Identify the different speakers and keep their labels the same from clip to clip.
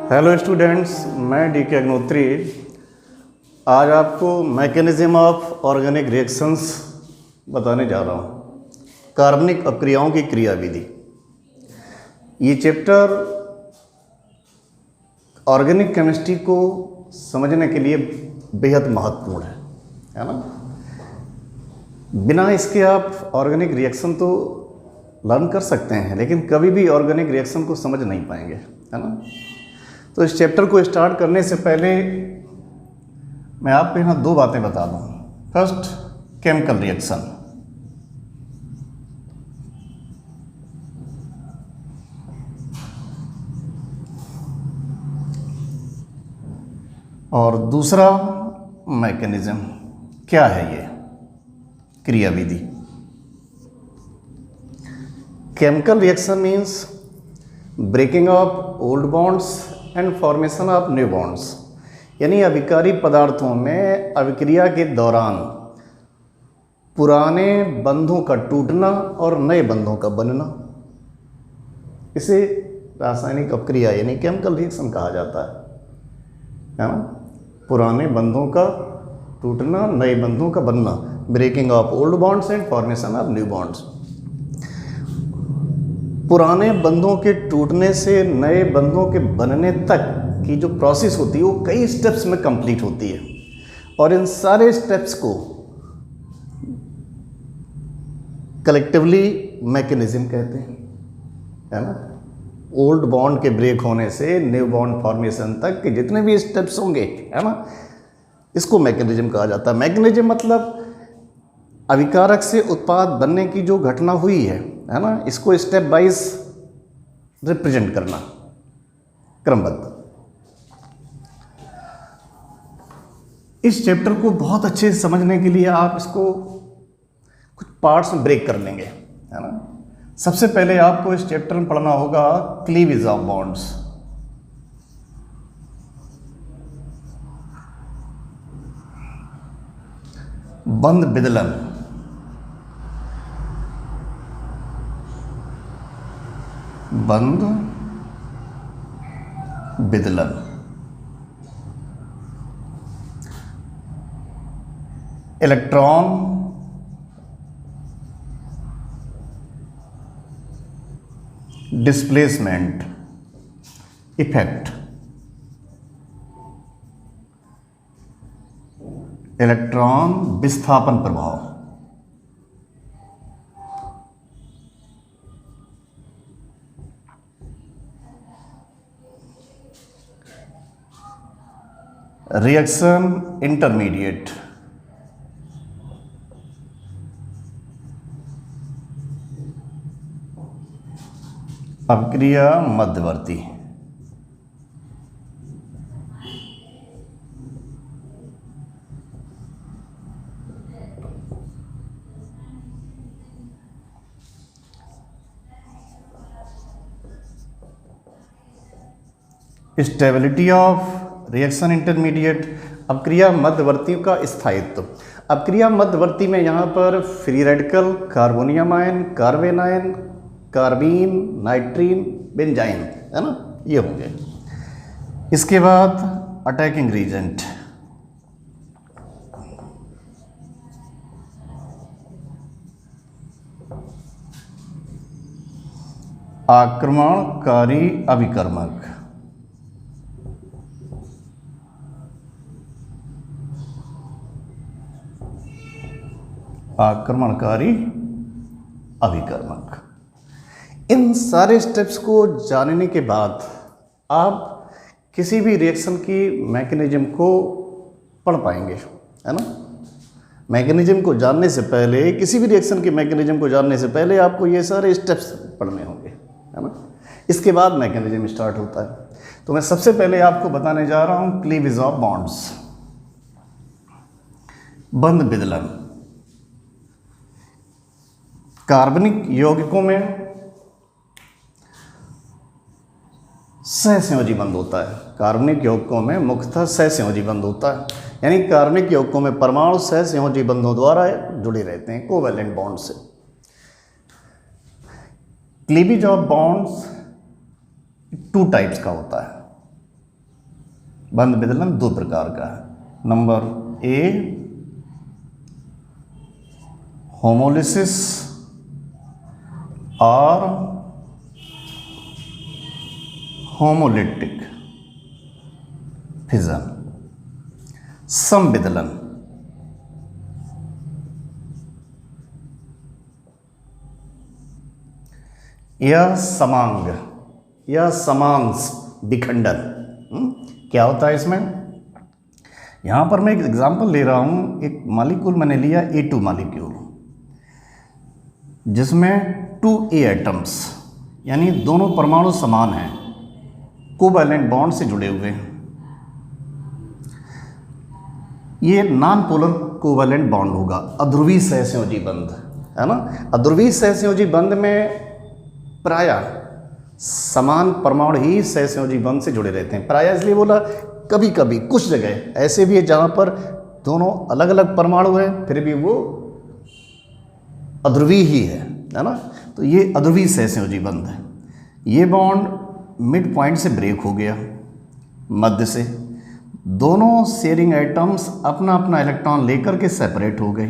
Speaker 1: Hello students, मैं DK. Agnihotri आज आपको मैकेनिज्म ऑफ ऑर्गेनिक रिएक्शंस बताने जा रहा हूँ। कार्बनिक अपक्रियाओं की क्रियाविधि। ये चैप्टर ऑर्गेनिक केमिस्ट्री को समझने के लिए बेहद महत्वपूर्ण है ना। बिना इसके आप ऑर्गेनिक रिएक्शन तो लर्न कर सकते हैं, लेकिन कभी भी ऑर्गेनिक रिएक्शन को समझ नहीं पाएंगे, है ना। तो इस चैप्टर को स्टार्ट करने से पहले मैं आपको यहाँ दो बातें बता दूँ। First, chemical reaction. और दूसरा, मैकेनिज्म। क्या है ये क्रियाविधि? Chemical reaction means breaking of old bonds and formation of new bonds, यानी अभिकारी पदार्थों में अभिक्रिया के दौरान पुराने बंधों का टूटना और नए बंधों का बनना, इसे रासायनिक अपक्रिया यानी केमिकल रिएक्शन कहा जाता है ना। पुराने बंधों का टूटना, नए बंधों का बनना, breaking of old bonds and formation of new bonds. पुराने बंधों के टूटने से नए बंधों के बनने तक की जो प्रोसेस होती है वो कई स्टेप्स में कंप्लीट होती है, और इन सारे स्टेप्स को कलेक्टिवली मैकेनिज्म कहते हैं, है ना। ओल्ड बॉन्ड के ब्रेक होने से न्यू बॉन्ड फॉर्मेशन तक के जितने भी स्टेप्स होंगे, है ना, इसको मैकेनिज्म कहा जाता है। मैकेनिज्म मतलब अभिकारक से उत्पाद बनने की जो घटना हुई है ना, इसको स्टेप वाइज रिप्रेजेंट करना, क्रमबद्ध। इस चैप्टर को बहुत अच्छे से समझने के लिए आप इसको कुछ पार्ट्स में ब्रेक कर लेंगे, है ना। सबसे पहले आपको इस चैप्टर में पढ़ना होगा क्लीवेज ऑफ बॉन्ड्स। बंध विदलन। बंध विदलन। Electron displacement effect. इलेक्ट्रॉन विस्थापन प्रभाव। Reaction intermediate. अपक्रिया मध्यवर्ती। Stability of reaction intermediate. अपक्रिया मध्यवर्तियों का स्थायित्व। अपक्रिया मध्यवर्ती में यहाँ पर free radical, carbonium ion, carbanion, carbene, nitrene, benzyne, है ना, ये होंगे। इसके बाद अटैकिंग रीजेंट। आक्रमणकारी अभिकर्मक। आक्रमणकारी अभिकर्मक। इन सारे स्टेप्स को जानने के बाद आप किसी भी रिएक्शन की मैकेनिज्म को पढ़ पाएंगे, है ना। मैकेनिज्म को जानने से पहले, किसी भी रिएक्शन की मैकेनिज्म को जानने से पहले आपको ये सारे स्टेप्स पढ़ने होंगे, है ना। इसके बाद मैकेनिज्म स्टार्ट होता है। तो मैं सबसे पहले आपको बताने जा रहा हूँ क्लीवेज ऑफ बॉन्ड्स। बंध विदलन। कार्बनिक यौगिकों में सहसंयोजी बंध होता है। कार्बनिक यौगिकों में मुख्यतः सहसंयोजी बंध होता है, यानी कार्बनिक यौगिकों में परमाणु सहसंयोजी बंधों द्वारा जुड़े रहते हैं, कोवैलेंट बॉन्ड से। Cleavage of bonds two types का होता है। बंध विदलन दो प्रकार का है। नंबर ए होमोलिसिस और होमोलिटिक फिजन, समविदलन। यह समांग या समांश विखंडन क्या होता है इसमें? यहाँ पर मैं एक एग्जांपल ले रहा हूँ। एक मॉलिक्यूल मैंने लिया A2 मॉलिक्यूल, जिसमें 2A एटम्स यानी दोनों परमाणु समान हैं, कोवैलेंट बॉन्ड से जुड़े हुए हैं। ये नॉन पोलर कोवैलेंट बॉन्ड होगा, अध्रुवीय सहसंयोजी बंध, है ना। अध्रुवीय सहसंयोजी बंध में प्रायः समान परमाणु ही सहसंयोजी बंध से जुड़े रहते हैं। प्रायः इसलिए बोला, कभी कभी कुछ जगह ऐसे भी है जहाँ पर दोनों अलग अलग परमाणु हैं फिर भी वो अध्रुवीय ही है ना। तो ये अध्रुवीय सहसंयोजी बंध है। ये बॉन्ड मिड पॉइंट से ब्रेक हो गया, मध्य से। दोनों शेयरिंग एटम्स अपना अपना इलेक्ट्रॉन लेकर के सेपरेट हो गए।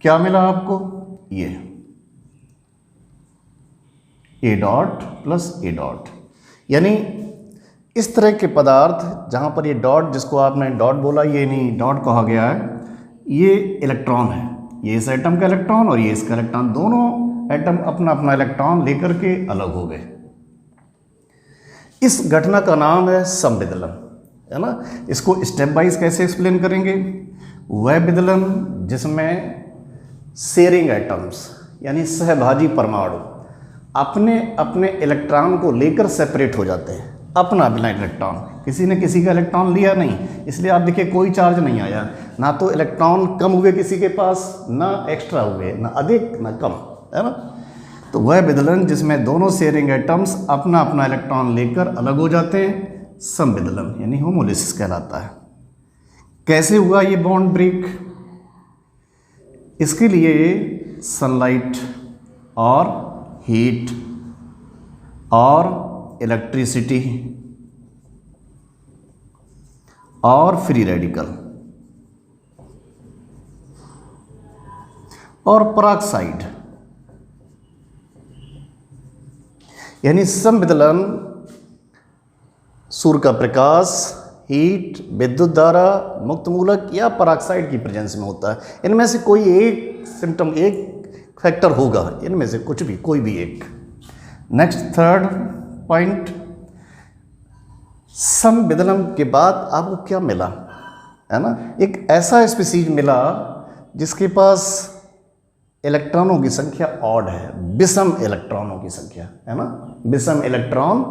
Speaker 1: क्या मिला आपको? ये ए डॉट प्लस ए डॉट, यानी इस तरह के पदार्थ जहाँ पर ये डॉट, जिसको आपने डॉट बोला, ये नहीं डॉट कहा गया है, ये इलेक्ट्रॉन है। ये इस एटम का इलेक्ट्रॉन और ये इसका इलेक्ट्रॉन, दोनों एटम अपना अपना इलेक्ट्रॉन लेकर के अलग हो गए। इस घटना का नाम है समविदलन, है ना। इसको स्टेप वाइज कैसे एक्सप्लेन करेंगे? वह विदलन जिसमें शेयरिंग एटम्स यानी सहभागी परमाणु अपने अपने इलेक्ट्रॉन को लेकर सेपरेट हो जाते हैं। अपना अपना इलेक्ट्रॉन, किसी ने किसी का इलेक्ट्रॉन लिया नहीं, इसलिए आप देखिए कोई चार्ज नहीं आया, ना तो इलेक्ट्रॉन कम हुए किसी के पास, ना एक्स्ट्रा हुए, ना अधिक ना कम, है ना। तो वह विदलन जिसमें दोनों शेयरिंग एटम्स अपना अपना इलेक्ट्रॉन लेकर अलग हो जाते हैं, समविदलन यानी होमोलिसिस कहलाता है। कैसे हुआ ये बॉन्ड ब्रेक? इसके लिए सनलाइट और हीट और इलेक्ट्रिसिटी और फ्री रेडिकल और पराक्साइड यानी समविदलन सूर्य का प्रकाश, हीट, विद्युत धारा, मुक्त मूलक या पराक्साइड की प्रेजेंस में होता है। इनमें से कोई एक सिम्टम, एक फैक्टर होगा, इनमें से कुछ भी, कोई भी एक। नेक्स्ट थर्ड पॉइंट, समविदलन के बाद आपको क्या मिला, है ना। एक ऐसा स्पीसीज मिला जिसके पास इलेक्ट्रॉनों की संख्या ऑड है, विषम इलेक्ट्रॉनों की संख्या, है ना। विषम इलेक्ट्रॉन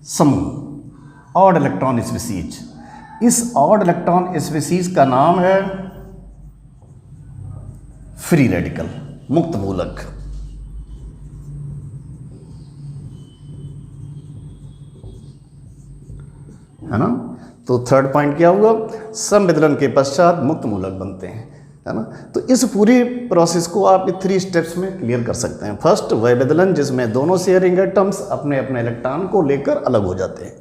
Speaker 1: समूह, ऑड इलेक्ट्रॉन स्पीसीज। इस ऑड इलेक्ट्रॉन स्पीसीज का नाम है फ्री रेडिकल, मुक्त मूलक। है ना। तो थर्ड पॉइंट क्या हुआ? समविदलन के पश्चात मुक्त मूलक बनते हैं, है ना। तो इस पूरी प्रोसेस को आप 3 स्टेप्स में क्लियर कर सकते हैं। फर्स्ट, वह विदलन जिसमें दोनों शेयरिंग एटम्स अपने अपने इलेक्ट्रॉन को लेकर अलग हो जाते हैं,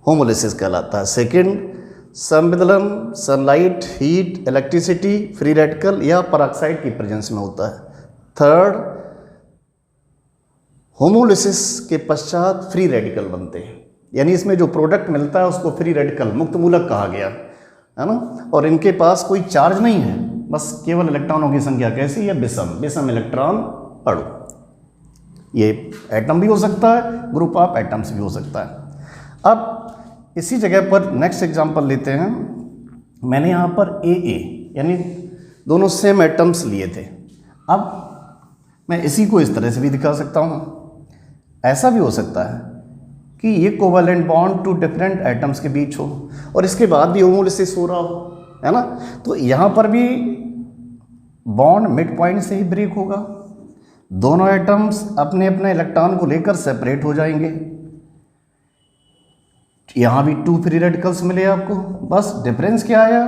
Speaker 1: होमोलिसिस कहलाता है। सेकंड, समविदलन sunlight, heat, electricity, free radical या पराक्साइड की प्रेजेंस में होता है। थर्ड, होमोलिसिस के पश्चात फ्री रेडिकल बनते हैं, यानी इसमें जो प्रोडक्ट मिलता है उसको फ्री रेडिकल, मुक्त मूलक कहा गया, है ना। और इनके पास कोई चार्ज नहीं है, बस केवल इलेक्ट्रॉनों की संख्या कैसी है? विषम, विषम इलेक्ट्रॉन अणु। ये एटम भी हो सकता है, ग्रुप ऑफ एटम्स भी हो सकता है। अब इसी जगह पर नेक्स्ट एग्जांपल लेते हैं। मैंने यहाँ पर AA यानी दोनों सेम एटम्स लिए थे। अब मैं इसी को इस तरह से भी दिखा सकता हूँ। ऐसा भी हो सकता है कि ये कोवैलेंट बॉन्ड 2 डिफरेंट एटम्स के बीच हो और इसके बाद भी होमोलिसिस हो रहा हो, है ना। तो यहाँ पर भी बॉन्ड मिड पॉइंट से ही ब्रेक होगा, दोनों एटम्स अपने अपने इलेक्ट्रॉन को लेकर सेपरेट हो जाएंगे। यहाँ भी 2 फ्री रेडिकल्स मिले आपको, बस डिफरेंस क्या आया?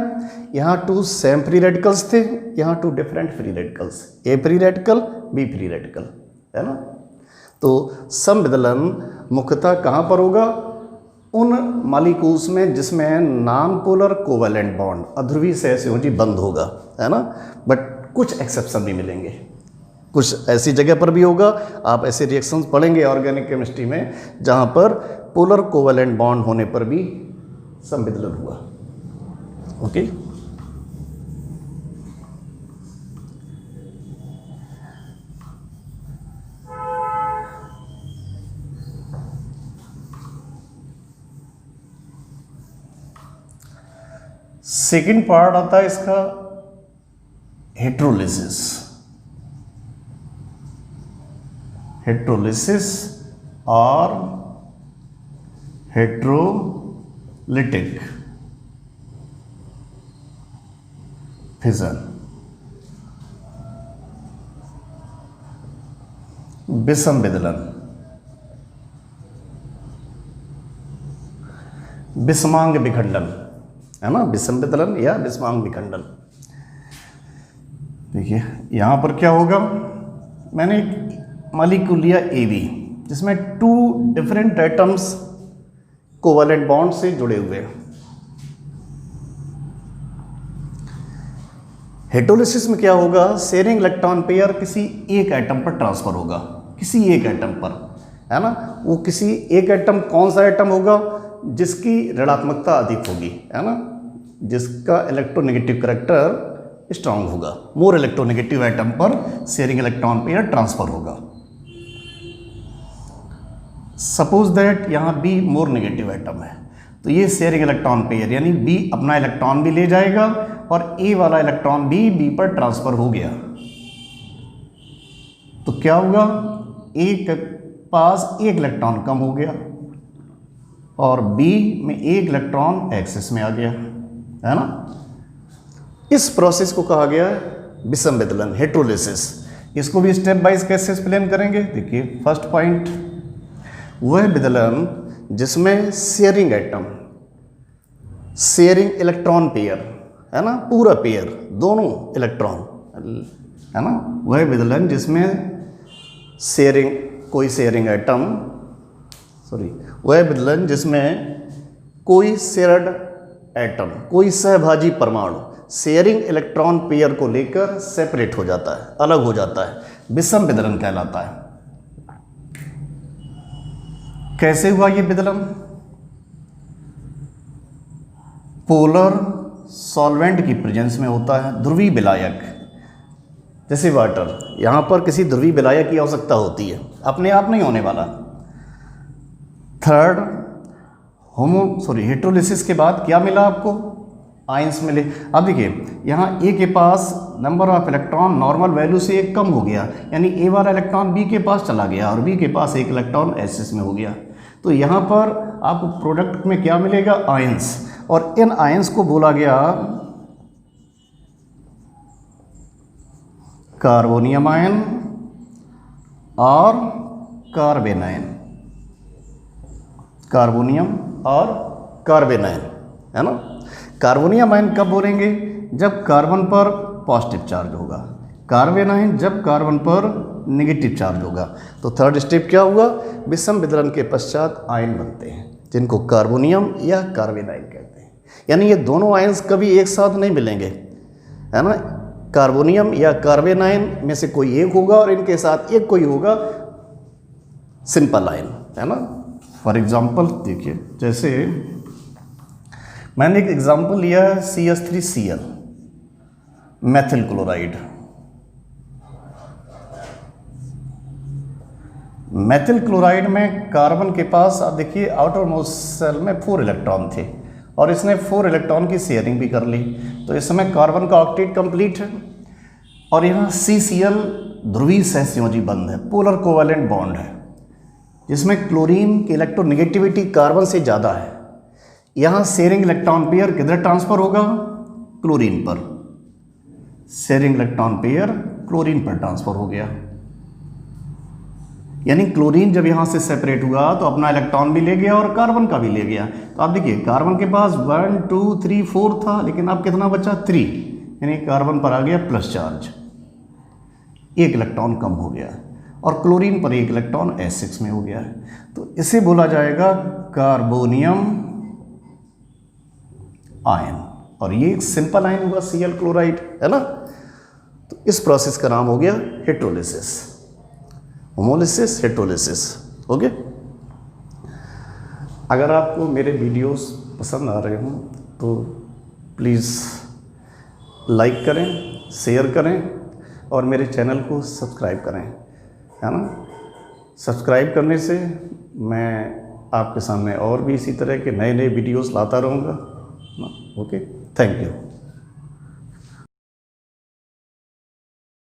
Speaker 1: यहाँ 2 सेम फ्री रेडिकल्स थे, यहाँ 2 different free radicals, A free radical, B free radical, है ना। तो संविदलन मुख्यतः कहाँ पर होगा? उन मॉलिक्यूल्स में जिसमें नॉन पोलर कोवैलेंट बॉन्ड अध्रुवीय सहसंयोजी बंध होगा, है ना। बट कुछ एक्सेप्शन भी मिलेंगे, कुछ ऐसी जगह पर भी होगा। आप ऐसे रिएक्शंस पढ़ेंगे ऑर्गेनिक केमिस्ट्री में जहाँ पर पोलर कोवैलेंट बॉन्ड होने पर भी संविदलन हुआ। ओके, सेकेंड पार्ट आता है इसका हेट्रोलिसिस। हेट्रोलिसिस और हेट्रोलिटिक फिजन। विसंविदलन, विषमांग विखंडन, है ना, विसंविदलन या विषमांग विखंडन। देखिए यहाँ पर क्या होगा, मैंने एक मॉलिक्यूल लिया AB जिसमें 2 डिफरेंट एटम्स कोवैलेंट बॉन्ड से जुड़े हुए हैं। हेट्रोलिसिस में क्या होगा, शेयरिंग इलेक्ट्रॉन पेयर किसी एक एटम पर ट्रांसफर होगा, किसी एक एटम पर, है ना। वो किसी एक एटम, कौन सा एटम होगा? जिसकी ऋणात्मकता अधिक होगी, है ना, जिसका इलेक्ट्रोनेगेटिव करैक्टर स्ट्रांग होगा। मोर इलेक्ट्रोनेगेटिव एटम पर शेयरिंग इलेक्ट्रॉन पेयर ट्रांसफर होगा। सपोज दैट यहाँ B मोर नेगेटिव एटम है, तो ये शेयरिंग इलेक्ट्रॉन पेयर यानी B अपना इलेक्ट्रॉन भी ले जाएगा और A वाला इलेक्ट्रॉन भी B पर ट्रांसफर हो गया। तो क्या होगा, A के पास एक इलेक्ट्रॉन कम हो गया और B में एक इलेक्ट्रॉन एक्सेस में आ गया, है ना। इस प्रोसेस को कहा गया है विसंविदलन, हेट्रोलिसिस। इसको भी स्टेप बाइज कैसे एक्सप्लेन करेंगे? देखिए फर्स्ट पॉइंट, वह विदलन जिसमें sharing atom, sharing electron pair, है ना, पूरा पेयर, दोनों इलेक्ट्रॉन, है ना, वह विदलन जिसमें शेयरिंग, कोई शेयरिंग एटम, सॉरी, वह विदलन जिसमें कोई शेयर्ड एटम, कोई सहभाजी परमाणु शेयरिंग इलेक्ट्रॉन पेयर को लेकर सेपरेट हो जाता है, अलग हो जाता है, विषम विदलन कहलाता है। कैसे हुआ ये विदलन? पोलर सॉल्वेंट की प्रेजेंस में होता है, ध्रुवीय विलायक, जैसे वाटर। यहां पर किसी ध्रुवीय विलायक की आवश्यकता होती है, अपने आप नहीं होने वाला। थर्ड, हेट्रोलिसिस के बाद क्या मिला आपको? आयंस मिले। अब देखिए यहाँ A के पास number of electron normal value से एक कम हो गया, यानी A वाला इलेक्ट्रॉन B के पास चला गया और B के पास एक इलेक्ट्रॉन एसिस में हो गया। तो यहाँ पर आपको प्रोडक्ट में क्या मिलेगा? आयंस। और इन आयंस को बोला गया कार्बोनियम आयन और कार्बेन आयन, कार्बोनियम और कार्बेन आयन, है ना। कार्बोनियम आयन कब बोलेंगे? जब कार्बन पर पॉजिटिव चार्ज होगा, कार्बेन आयन जब कार्बन पर नेगेटिव चार्ज होगा। तो थर्ड स्टेप क्या हुआ? विषम विदलन के पश्चात आयन बनते हैं जिनको कार्बोनियम या कार्बेन आयन कहते हैं। यानी ये दोनों आयन्स कभी एक साथ नहीं मिलेंगे, है ना। कार्बोनियम या कार्बेन आयन में से कोई एक होगा और इनके साथ एक कोई होगा सिंपल आयन, है ना। फॉर एग्जाम्पल देखिए, जैसे मैंने एक एग्जाम्पल लिया है CH3Cl, methyl chloride. Methyl chloride में कार्बन के पास, आप देखिए आउटर मोस्ट शेल में 4 इलेक्ट्रॉन थे और इसने 4 इलेक्ट्रॉन की शेयरिंग भी कर ली। तो इस समय कार्बन का ऑक्टेट कंप्लीट है और यहाँ CCl ध्रुवीय सहसंयोजी बंध है, पोलर कोवैलेंट बॉन्ड है, जिसमें क्लोरीन की इलेक्ट्रोनेगेटिविटी कार्बन से ज़्यादा है। यहाँ शेयरिंग इलेक्ट्रॉन पेयर किधर ट्रांसफर होगा? क्लोरीन पर। शेयरिंग इलेक्ट्रॉन पेयर क्लोरीन पर ट्रांसफर हो गया, यानी क्लोरीन जब यहाँ से सेपरेट हुआ तो अपना इलेक्ट्रॉन भी ले गया और कार्बन का भी ले गया। तो आप देखिए कार्बन के पास 1 2 3 4 था, लेकिन अब कितना बचा? 3, यानी कार्बन पर आ गया प्लस चार्ज, एक इलेक्ट्रॉन कम हो गया। और क्लोरीन पर एक इलेक्ट्रॉन S6 में हो गया है, तो इसे बोला जाएगा कार्बोनियम आयन, और ये एक सिंपल आयन हुआ Cl क्लोराइड, है ना। तो इस प्रोसेस का नाम हो गया हेटेरोलिसिस, होमोलिसिस, हेटेरोलिसिस। ओके, अगर आपको मेरे वीडियोस पसंद आ रहे हों तो प्लीज़ लाइक करें, शेयर करें और मेरे चैनल को सब्सक्राइब करें, है ना। सब्सक्राइब करने से मैं आपके सामने और भी इसी तरह के नए नए वीडियोस लाता रहूँगा। Okay, thank you.